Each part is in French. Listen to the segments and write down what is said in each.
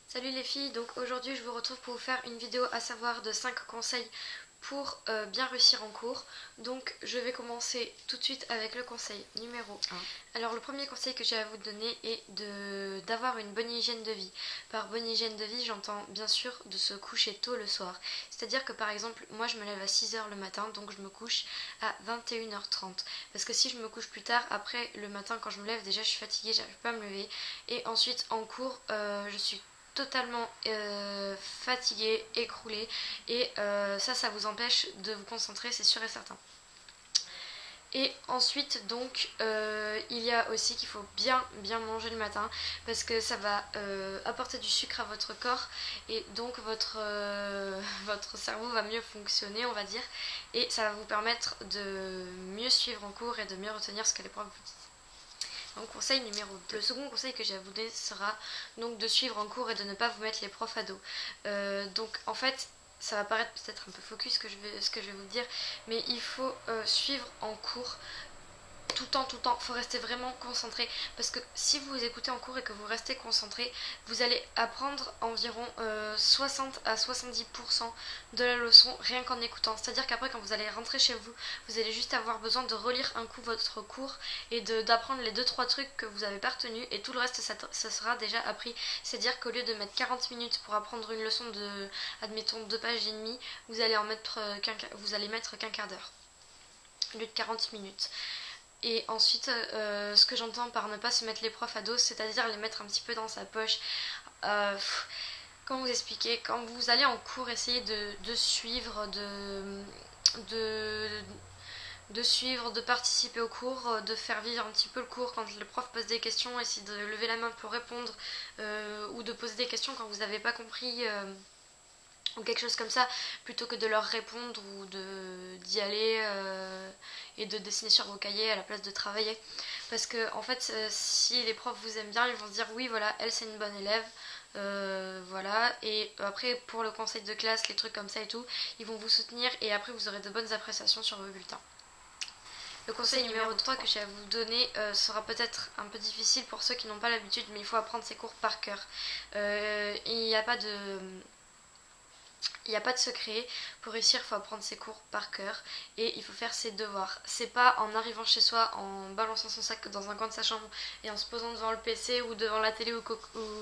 Salut les filles, donc aujourd'hui je vous retrouve pour vous faire une vidéo à savoir de 5 conseils pour bien réussir en cours. Donc je vais commencer tout de suite avec le conseil numéro 1. Alors le premier conseil que j'ai à vous donner est d'avoir une bonne hygiène de vie. Par bonne hygiène de vie, j'entends bien sûr de se coucher tôt le soir. C'est-à-dire que par exemple, moi je me lève à 6h le matin, donc je me couche à 21h30. Parce que si je me couche plus tard, après le matin quand je me lève, déjà je suis fatiguée, j'arrive pas à me lever. Et ensuite en cours, je suis totalement fatigué, écroulé et ça vous empêche de vous concentrer, c'est sûr et certain. Et ensuite donc il y a aussi qu'il faut bien manger le matin parce que ça va apporter du sucre à votre corps et donc votre cerveau va mieux fonctionner, on va dire, et ça va vous permettre de mieux suivre en cours et de mieux retenir ce que les profs vous disent. Donc conseil numéro 2. Le second conseil que j'ai à vous donner sera donc de suivre en cours et de ne pas vous mettre les profs à dos. Donc en fait, ça va paraître peut-être un peu focus ce que je vais vous dire, mais il faut suivre en cours tout le temps, il faut rester vraiment concentré parce que si vous écoutez en cours et que vous restez concentré, vous allez apprendre environ 60 à 70% de la leçon rien qu'en écoutant. C'est-à-dire qu'après quand vous allez rentrer chez vous, vous allez juste avoir besoin de relire un coup votre cours et d'apprendre les 2-3 trucs que vous avez pas retenus et tout le reste ça sera déjà appris. C'est-à-dire qu'au lieu de mettre 40 minutes pour apprendre une leçon de, admettons, 2 pages et demie, vous allez mettre qu'un quart d'heure au lieu de 40 minutes. Et ensuite, ce que j'entends par ne pas se mettre les profs à dos, c'est-à-dire les mettre un petit peu dans sa poche. Euh, Comment vous expliquer? Quand vous allez en cours, essayez de suivre, de, de suivre, de participer au cours, de faire vivre un petit peu le cours. Quand le prof pose des questions, essayez de lever la main pour répondre ou de poser des questions quand vous n'avez pas compris. Ou quelque chose comme ça, plutôt que de leur répondre ou d'y aller et de dessiner sur vos cahiers à la place de travailler. Parce que en fait, si les profs vous aiment bien, ils vont se dire oui, voilà, elle c'est une bonne élève. Voilà, et après pour le conseil de classe, les trucs comme ça et tout, ils vont vous soutenir et après vous aurez de bonnes appréciations sur vos bulletins. Le conseil numéro 3 que j'ai à vous donner sera peut-être un peu difficile pour ceux qui n'ont pas l'habitude, mais il faut apprendre ses cours par cœur. Il n'y a pas de Il n'y a pas de secret, pour réussir il faut apprendre ses cours par cœur et il faut faire ses devoirs. C'est pas en arrivant chez soi, en balançant son sac dans un coin de sa chambre et en se posant devant le PC ou devant la télé ou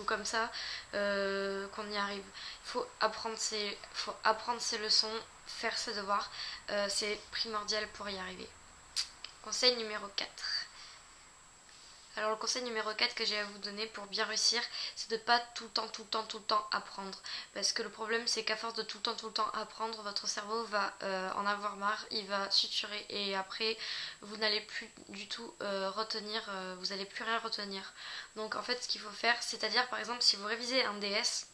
comme ça qu'on y arrive. Faut apprendre ses leçons, faire ses devoirs, c'est primordial pour y arriver. Conseil numéro 4. Alors le conseil numéro 4 que j'ai à vous donner pour bien réussir, c'est de pas tout le temps apprendre. Parce que le problème c'est qu'à force de tout le temps apprendre, votre cerveau va en avoir marre, il va suturer et après vous n'allez plus du tout retenir, vous n'allez plus rien retenir. Donc en fait ce qu'il faut faire, c'est-à-dire par exemple si vous révisez un DS,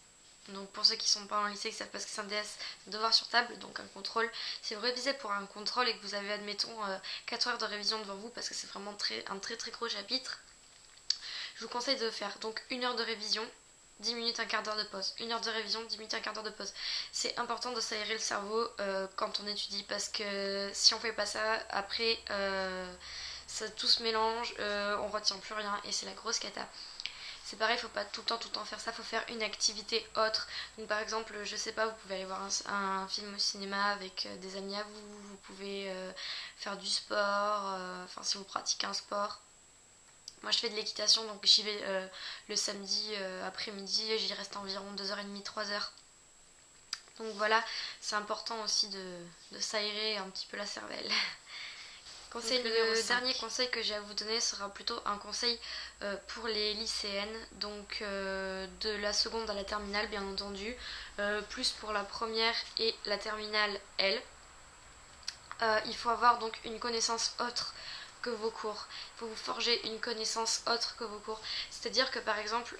donc pour ceux qui ne sont pas en lycée, qui savent pas ce que c'est un DS, devoir sur table, donc un contrôle. Si vous révisez pour un contrôle et que vous avez admettons 4 heures de révision devant vous, parce que c'est vraiment un très gros chapitre, je vous conseille de faire donc 1 heure de révision, 10 minutes, un quart d'heure de pause. 1 heure de révision, 10 minutes, un quart d'heure de pause. C'est important de s'aérer le cerveau quand on étudie parce que si on fait pas ça, après tout se mélange, on retient plus rien et c'est la grosse cata. C'est pareil, faut pas tout le temps faire ça, faut faire une activité autre. Donc par exemple, je sais pas, vous pouvez aller voir un film au cinéma avec des amis à vous, vous pouvez faire du sport, enfin si vous pratiquez un sport. Moi je fais de l'équitation donc j'y vais le samedi après-midi, j'y reste environ 2h30, 3h. Donc voilà, c'est important aussi de s'aérer un petit peu la cervelle. Le dernier conseil que j'ai à vous donner sera plutôt un conseil pour les lycéennes, donc de la seconde à la terminale bien entendu, plus pour la première et la terminale L. Il faut avoir donc une connaissance autre que vos cours. Il faut vous forger une connaissance autre que vos cours. C'est-à-dire que par exemple,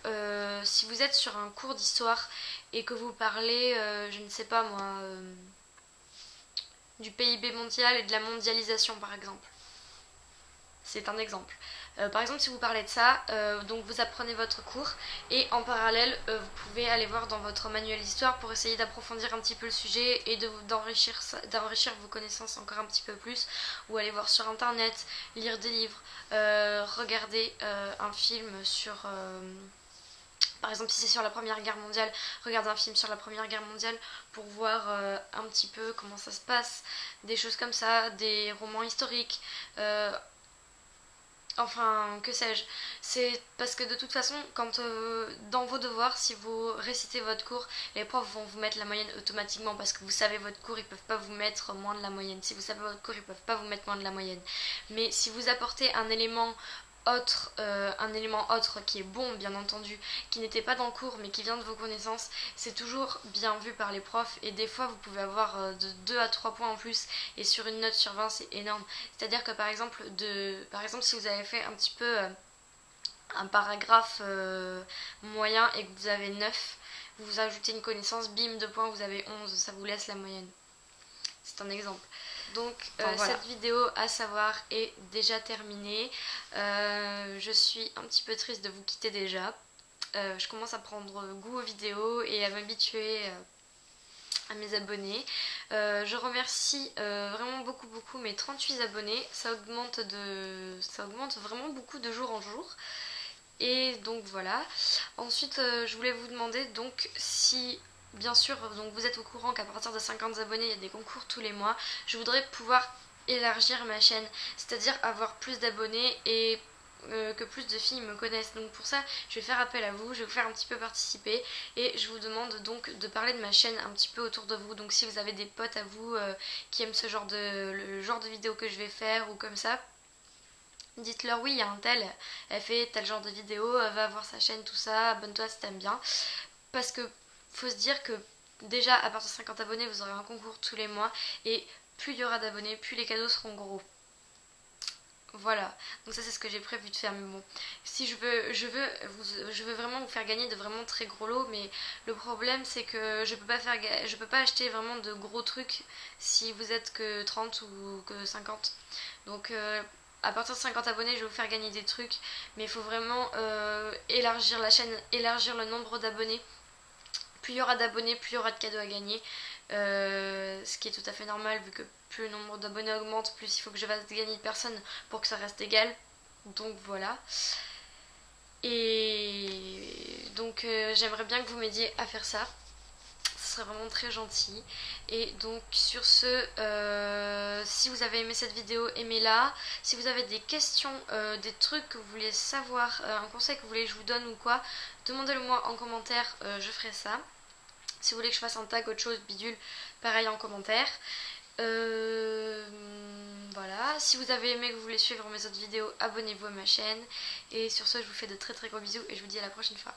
si vous êtes sur un cours d'histoire et que vous parlez, je ne sais pas moi, du PIB mondial et de la mondialisation par exemple. C'est un exemple. Par exemple, si vous parlez de ça, donc vous apprenez votre cours et en parallèle, vous pouvez aller voir dans votre manuel d'histoire pour essayer d'approfondir un petit peu le sujet et d'enrichir vos connaissances encore un petit peu plus, ou aller voir sur internet, lire des livres, regarder un film Par exemple, si c'est sur la Première Guerre mondiale, regardez un film sur la Première Guerre mondiale pour voir un petit peu comment ça se passe, des choses comme ça, des romans historiques, enfin, que sais-je. C'est parce que de toute façon, quand dans vos devoirs, si vous récitez votre cours, les profs vont vous mettre la moyenne automatiquement parce que vous savez votre cours, ils peuvent pas vous mettre moins de la moyenne. Si vous savez votre cours, ils peuvent pas vous mettre moins de la moyenne. Mais si vous apportez un élément autre qui est bon bien entendu, qui n'était pas dans le cours mais qui vient de vos connaissances, c'est toujours bien vu par les profs et des fois vous pouvez avoir de 2 à 3 points en plus et sur une note sur 20 c'est énorme. C'est à dire que par exemple si vous avez fait un petit peu un paragraphe moyen et que vous avez 9, vous ajoutez une connaissance, bim, 2 points, vous avez 11, ça vous laisse la moyenne. C'est un exemple. Donc voilà. Cette vidéo à savoir est déjà terminée. Je suis un petit peu triste de vous quitter déjà. Je commence à prendre goût aux vidéos et à m'habituer à mes abonnés. Je remercie vraiment beaucoup mes 38 abonnés. Ça augmente vraiment beaucoup de jour en jour. Et donc voilà. Ensuite, je voulais vous demander donc si bien sûr, donc vous êtes au courant qu'à partir de 50 abonnés, il y a des concours tous les mois. Je voudrais pouvoir élargir ma chaîne, c'est-à-dire avoir plus d'abonnés et que plus de filles me connaissent. Donc pour ça, je vais faire appel à vous, je vais vous faire un petit peu participer et je vous demande donc de parler de ma chaîne un petit peu autour de vous. Donc si vous avez des potes à vous qui aiment le genre de vidéo que je vais faire ou comme ça, dites-leur oui, il y a un tel, elle fait tel genre de vidéo, va voir sa chaîne, tout ça, abonne-toi si t'aimes bien. Parce que faut se dire que déjà à partir de 50 abonnés vous aurez un concours tous les mois et plus il y aura d'abonnés, plus les cadeaux seront gros. Voilà, donc ça c'est ce que j'ai prévu de faire, mais bon, si je veux vraiment vous faire gagner de vraiment très gros lots, mais le problème c'est que je peux pas acheter vraiment de gros trucs si vous êtes que 30 ou que 50. Donc à partir de 50 abonnés, je vais vous faire gagner des trucs, mais il faut vraiment élargir la chaîne, élargir le nombre d'abonnés. Plus il y aura d'abonnés, plus il y aura de cadeaux à gagner. Ce qui est tout à fait normal vu que plus le nombre d'abonnés augmente, plus il faut que je fasse gagner de personnes pour que ça reste égal. Donc voilà. Et donc j'aimerais bien que vous m'aidiez à faire ça. Ce serait vraiment très gentil. Et donc sur ce, si vous avez aimé cette vidéo, aimez-la. Si vous avez des questions, des trucs que vous voulez savoir, un conseil que vous voulez que je vous donne ou quoi, demandez-le moi en commentaire, je ferai ça. Si vous voulez que je fasse un tag, autre chose, bidule, pareil en commentaire. Voilà, si vous avez aimé, que vous voulez suivre mes autres vidéos, abonnez-vous à ma chaîne. Et sur ce, je vous fais de très gros bisous et je vous dis à la prochaine fois.